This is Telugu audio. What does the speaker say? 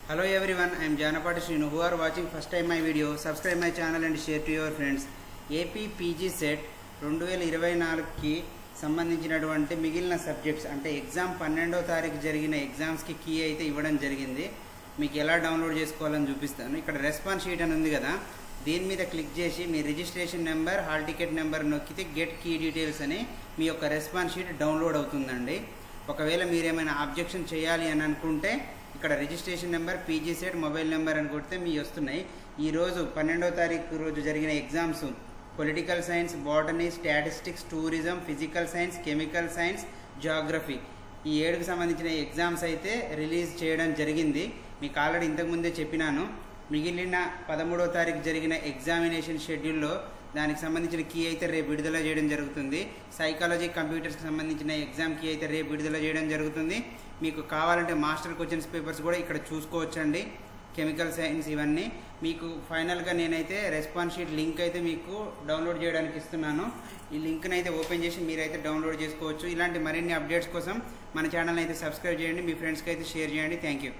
Hello everyone, I am Janapati Srinu. Who are watching first time my video, subscribe my channel and share to your friends. AP PG set 2024కి సంబంధించినటువంటి మిగిలిన సబ్జెక్ట్స్ అంటే ఎగ్జామ్ 12వ తారీఖు జరిగిన ఎగ్జామ్స్కి కీ అయితే ఇవ్వడం జరిగింది. మీకు ఎలా డౌన్లోడ్ చేసుకోవాలని చూపిస్తాను. ఇక్కడ రెస్పాన్స్ షీట్ అని ఉంది కదా, దీని మీద క్లిక్ చేసి మీ registration number, hall ticket number నొక్కితే గెట్ కీ డీటెయిల్స్ అని మీ యొక్క రెస్పాన్స్ షీట్ డౌన్లోడ్ అవుతుందండి. ఒకవేళ మీరేమైనా ఆబ్జెక్షన్ చేయాలి అని అనుకుంటే ఇక్కడ registration number, PG set, mobile number అని కొడితే మీ వస్తున్నాయి. ఈరోజు 12వ తారీఖు రోజు జరిగిన exams political science, botany, statistics, tourism, physical science, chemical science, Geography ఈ 7కి సంబంధించిన ఎగ్జామ్స్ అయితే రిలీజ్ చేయడం జరిగింది. మీకు ఆల్రెడీ ఇంతకుముందే చెప్పినాను. మిగిలిన 13వ తారీఖు జరిగిన ఎగ్జామినేషన్ షెడ్యూల్లో దానికి సంబంధించిన కీ అయితే రేపు విడుదల చేయడం జరుగుతుంది. సైకాలజీ, కంప్యూటర్స్కి సంబంధించిన ఎగ్జామ్ కీ అయితే రేపు విడుదల చేయడం జరుగుతుంది. మీకు కావాలంటే మాస్టర్ క్వశ్చన్స్ పేపర్స్ కూడా ఇక్కడ చూసుకోవచ్చండి. కెమికల్ సైన్స్ ఇవన్నీ మీకు ఫైనల్గా నేనైతే రెస్పాన్స్ షీట్ లింక్ అయితే మీకు డౌన్లోడ్ చేయడానికి ఇస్తున్నాను. ఈ లింక్ని అయితే ఓపెన్ చేసి మీరైతే డౌన్లోడ్ చేసుకోవచ్చు. ఇలాంటి మరిన్ని అప్డేట్స్ కోసం మన ఛానల్ని అయితే సబ్స్క్రైబ్ చేయండి, మీ ఫ్రెండ్స్కి అయితే షేర్ చేయండి. Thank you.